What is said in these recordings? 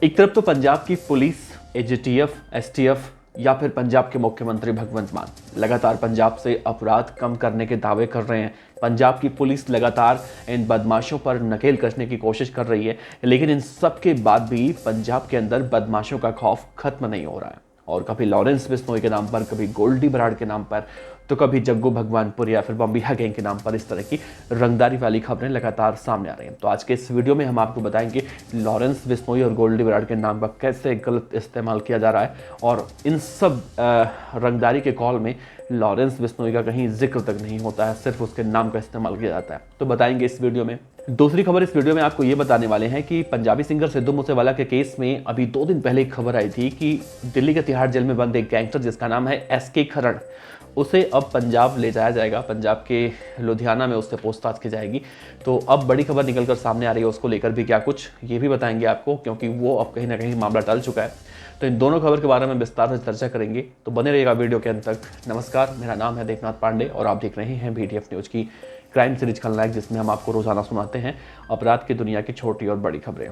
एक तरफ तो पंजाब की पुलिस, एजीटीएफ, एसटीएफ या फिर पंजाब के मुख्यमंत्री भगवंत मान लगातार पंजाब से अपराध कम करने के दावे कर रहे हैं। पंजाब की पुलिस लगातार इन बदमाशों पर नकेल कसने की कोशिश कर रही है, लेकिन इन सब के बाद भी पंजाब के अंदर बदमाशों का खौफ खत्म नहीं हो रहा है। और कभी लॉरेंस बिश्नोई के नाम पर, कभी गोल्डी बराड़ के नाम पर, तो कभी जग्गू भगवानपुर या फिर बम्बिहा गैंग के नाम पर इस तरह की रंगदारी वाली खबरें लगातार सामने आ रही हैं। तो आज के इस वीडियो में हम आपको बताएंगे लॉरेंस बिश्नोई और गोल्डी बराड़ के नाम का कैसे गलत इस्तेमाल किया जा रहा है, और इन सब रंगदारी के कॉल में लॉरेंस बिश्नोई का कहीं जिक्र तक नहीं होता है, सिर्फ उसके नाम का इस्तेमाल किया जाता है। तो बताएंगे इस वीडियो में। दूसरी खबर इस वीडियो में आपको ये बताने वाले हैं कि पंजाबी सिंगर सिद्धू मूसेवाला के केस में अभी 2 दिन पहले एक खबर आई थी कि दिल्ली के तिहाड़ जेल में बंद एक गैंगस्टर जिसका नाम है एसके खरण, उसे अब पंजाब ले जाया जाएगा। पंजाब के लुधियाना में उससे पूछताछ की जाएगी। तो अब बड़ी खबर निकलकर सामने आ रही है, उसको लेकर भी क्या कुछ ये भी बताएंगे आपको, क्योंकि वो अब कहीं ना कहीं मामला टल चुका है। तो इन दोनों खबर के बारे में विस्तार से चर्चा करेंगे, तो बने रहिएगा वीडियो के अंत तक। नमस्कार, मेरा नाम है देवनाथ पांडे और आप देख रहे हैं BDF न्यूज़ की क्राइम सीरीज खलनायक, जिसमें हम आपको रोजाना सुनाते हैं अपराध की दुनिया की छोटी और बड़ी खबरें।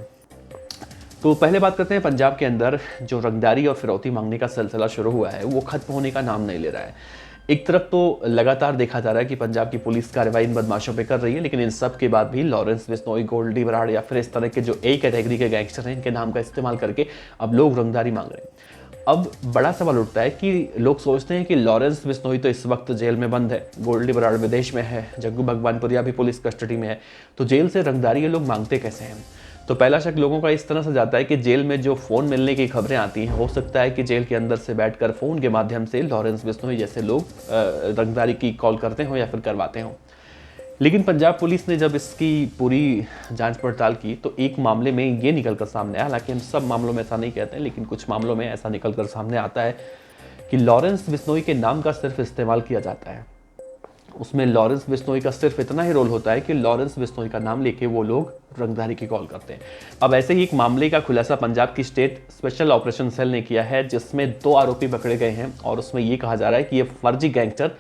तो पहले बात करते हैं पंजाब के अंदर जो रंगदारी और फिरौती मांगने का सिलसिला शुरू हुआ है वो खत्म होने का नाम नहीं ले रहा है। एक तरफ तो लगातार देखा जा रहा है कि पंजाब की पुलिस कार्रवाई इन बदमाशों पे कर रही है, लेकिन इन सब के बाद भी लॉरेंस बिश्नोई, गोल्डी बराड़ या फिर इस तरह के जो ए कैटेगरी के गैंगस्टर हैं, इनके नाम का इस्तेमाल करके अब लोग रंगदारी मांग रहे हैं। अब बड़ा सवाल उठता है कि लोग सोचते हैं कि लॉरेंस बिश्नोई तो इस वक्त जेल में बंद है, गोल्डी बराड़ विदेश में है, जग्गू भगवानपुरिया भी पुलिस कस्टडी में है, तो जेल से रंगदारी ये लोग मांगते कैसे हैं। तो पहला शक लोगों का इस तरह से जाता है कि जेल में जो फ़ोन मिलने की खबरें आती हैं, हो सकता है कि जेल के अंदर से बैठकर फ़ोन के माध्यम से लॉरेंस बिश्नोई जैसे लोग रंगदारी की कॉल करते हों या फिर करवाते हों। लेकिन पंजाब पुलिस ने जब इसकी पूरी जांच पड़ताल की तो एक मामले में ये निकल कर सामने आया, हालांकि हम सब मामलों में ऐसा नहीं कहते हैं, लेकिन कुछ मामलों में ऐसा निकल कर सामने आता है कि लॉरेंस बिश्नोई के नाम का सिर्फ इस्तेमाल किया जाता है। उसमें लॉरेंस बिश्नोई का सिर्फ इतना ही रोल होता है कि लॉरेंस बिश्नोई का नाम लेके वो लोग रंगदारी की कॉल करते हैं। अब ऐसे ही एक मामले का खुलासा पंजाब की स्टेट स्पेशल ऑपरेशन सेल ने किया है, जिसमें 2 आरोपी पकड़े गए हैं और उसमें ये कहा जा रहा है कि ये फर्जी गैंगस्टर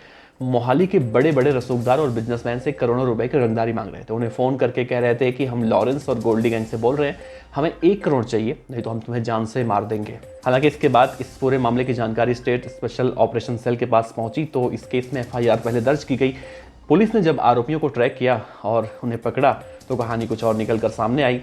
मोहाली के बड़े बड़े रसूखदार और बिजनेसमैन से करोड़ों रुपए की रंगदारी मांग रहे थे। उन्हें फ़ोन करके कह रहे थे कि हम लॉरेंस और गोल्डी गैंग से बोल रहे हैं, हमें 1 करोड़ चाहिए, नहीं तो हम तुम्हें जान से मार देंगे। हालांकि इसके बाद इस पूरे मामले की जानकारी स्टेट स्पेशल ऑपरेशन सेल के पास पहुंची तो इस केस में FIR पहले दर्ज की गई। पुलिस ने जब आरोपियों को ट्रैक किया और उन्हें पकड़ा तो कहानी कुछ और निकल कर सामने आई।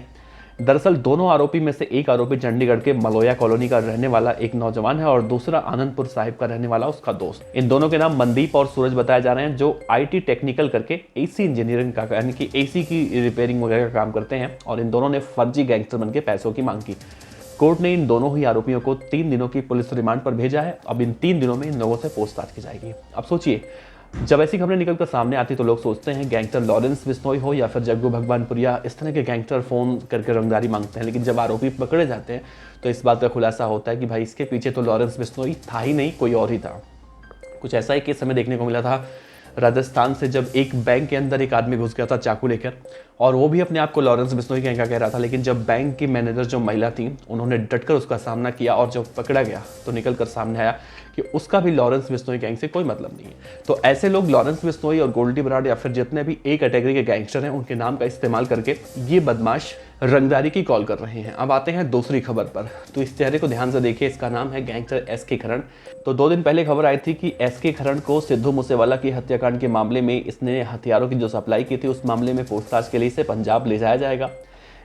दरअसल दोनों आरोपी में से एक आरोपी चंडीगढ़ के मलोया कॉलोनी का रहने वाला एक नौजवान है और दूसरा आनंदपुर साहिब का रहने वाला उसका दोस्त। इन दोनों के नाम मनदीप और सूरज बताए जा रहे हैं, जो IT टेक्निकल करके AC इंजीनियरिंग का, यानी कि AC की रिपेयरिंग वगैरह का काम करते हैं, और इन दोनों ने फर्जी गैंगस्टर बन के पैसों की मांग की। कोर्ट ने इन दोनों ही आरोपियों को 3 दिनों की पुलिस रिमांड पर भेजा है। अब इन 3 दिनों में इन लोगों से पूछताछ की जाएगी। अब सोचिए, जब ऐसी खबरें निकलकर सामने आती तो लोग सोचते हैं गैंगस्टर लॉरेंस बिश्नोई हो या फिर जग्गू भगवानपुरिया, इस तरह के गैंगस्टर फ़ोन करके रंगदारी मांगते हैं। लेकिन जब आरोपी पकड़े जाते हैं तो इस बात का खुलासा होता है कि भाई इसके पीछे तो लॉरेंस बिश्नोई था ही नहीं, कोई और ही था। कुछ ऐसा ही केस हमें देखने को मिला था राजस्थान से, जब एक बैंक के अंदर एक आदमी घुस गया था चाकू लेकर, और वो भी अपने आप को लॉरेंस बिश्नोई गैंग का कह रहा था। लेकिन जब बैंक की मैनेजर जो महिला थी, उन्होंने डटकर उसका सामना किया और जब पकड़ा गया तो निकल कर सामने आया कि उसका भी लॉरेंस बिश्नोई गैंग से कोई मतलब नहीं है। तो ऐसे लोग लॉरेंस बिश्नोई और गोल्डी बराड़ या फिर जितने भी ए कैटेगरी के गैंगस्टर हैं, उनके नाम का इस्तेमाल करके ये बदमाश रंगदारी की कॉल कर रहे हैं। अब आते हैं दूसरी खबर पर। तो इस चेहरे को ध्यान से देखिए, इसका नाम है गैंगस्टर SK खरण। तो 2 दिन पहले खबर आई थी कि SK खरण को सिद्धू मूसेवाला की हत्याकांड के मामले में इसने हथियारों की जो सप्लाई की थी, उस मामले में पूछताछ के लिए इसे पंजाब ले जाया जाएगा।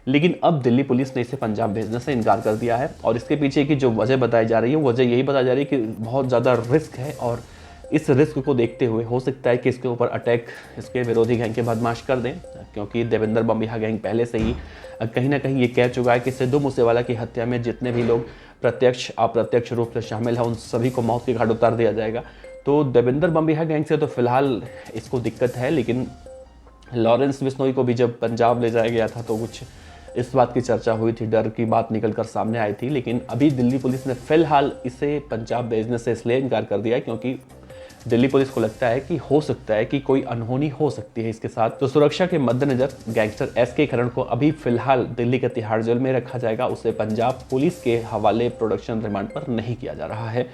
लेकिन अब दिल्ली पुलिस ने इसे पंजाब भेजने से इनकार कर दिया है, और इसके पीछे की जो वजह बताई जा रही है, वजह यही बताई जा रही है कि बहुत ज़्यादा रिस्क है, और इस रिस्क को देखते हुए हो सकता है कि इसके ऊपर अटैक इसके विरोधी गैंग के बदमाश कर दें, क्योंकि देवेंद्र बम्बिहा गैंग पहले से ही कहीं ना कहीं ये कह चुका है कि सिद्धू मूसेवाला की हत्या में जितने भी लोग प्रत्यक्ष अप्रत्यक्ष रूप से शामिल हैं, उन सभी को मौत के घाट उतार दिया जाएगा। तो देवेंद्र बम्बिहा गैंग से तो फिलहाल इसको दिक्कत है, लेकिन लॉरेंस बिश्नोई को भी जब पंजाब ले जाया गया था तो कुछ इस बात की चर्चा हुई थी, डर की बात निकल कर सामने आई थी। लेकिन अभी दिल्ली पुलिस ने फिलहाल इसे पंजाब भेजने से इसलिए इनकार कर दिया है क्योंकि दिल्ली पुलिस को लगता है कि हो सकता है कि कोई अनहोनी हो सकती है इसके साथ। तो सुरक्षा के मद्देनजर गैंगस्टर SK खरण को अभी फिलहाल दिल्ली के तिहाड़ जेल में रखा जाएगा। उसे पंजाब पुलिस के हवाले प्रोडक्शन रिमांड पर नहीं किया जा रहा है।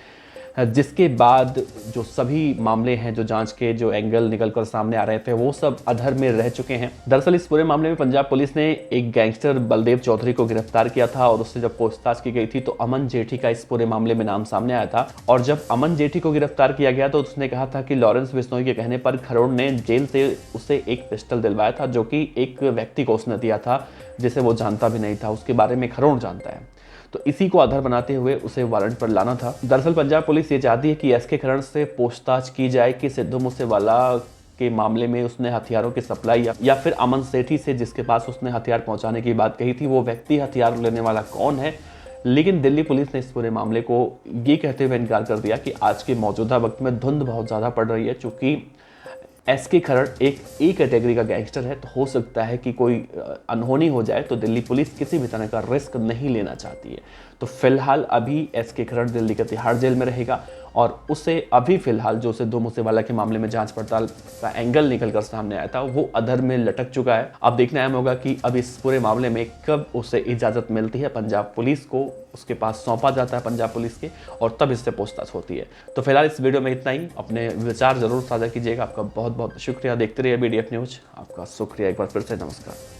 जिसके बाद जो सभी मामले हैं, जो जांच के जो एंगल निकल कर सामने आ रहे थे, वो सब अधर में रह चुके हैं। दरअसल इस पूरे मामले में पंजाब पुलिस ने एक गैंगस्टर बलदेव चौधरी को गिरफ्तार किया था और उससे जब पूछताछ की गई थी तो अमन जेठी का इस पूरे मामले में नाम सामने आया था। और जब अमन जेठी को गिरफ्तार किया गया तो उसने कहा था कि लॉरेंस बिश्नोई के कहने पर खरोड़ ने जेल से उसे एक पिस्टल दिलवाया था, जो कि एक व्यक्ति को उसने दिया था जिसे वो जानता भी नहीं था। उसके बारे में खरोड़ जानता है, तो इसी को आधार बनाते हुए उसे वारंट पर लाना था। दरअसल पंजाब पुलिस ये चाहती है कि एसके खरण से पूछताछ की जाए कि सिद्धू मूसेवाला के मामले में उसने हथियारों की सप्लाई या फिर अमन सेठी से जिसके पास उसने हथियार पहुंचाने की बात कही थी, वो व्यक्ति हथियार लेने वाला कौन है। लेकिन दिल्ली पुलिस ने इस पूरे मामले को ये कहते हुए इनकार कर दिया कि आज के मौजूदा वक्त में धुंध बहुत ज़्यादा पड़ रही है, चूँकि एसके खरण एक ए कैटेगरी का गैंगस्टर है, तो हो सकता है कि कोई अनहोनी हो जाए, तो दिल्ली पुलिस किसी भी तरह का रिस्क नहीं लेना चाहती है। तो फिलहाल अभी एसके खरण दिल्ली के तिहाड़ जेल में रहेगा और उसे अभी फिलहाल जो सिद्धू मूसेवाला के मामले में जांच पड़ताल का एंगल निकल कर सामने आया था, वो अधर में लटक चुका है। अब देखना अहम होगा कि अब इस पूरे मामले में कब उसे इजाज़त मिलती है, पंजाब पुलिस को उसके पास सौंपा जाता है पंजाब पुलिस के, और तब इससे पूछताछ होती है। तो फिलहाल इस वीडियो में इतना ही। अपने विचार जरूर साझा कीजिएगा। आपका बहुत बहुत शुक्रिया। देखते रहिए BDF न्यूज़। आपका शुक्रिया एक बार फिर से। नमस्कार।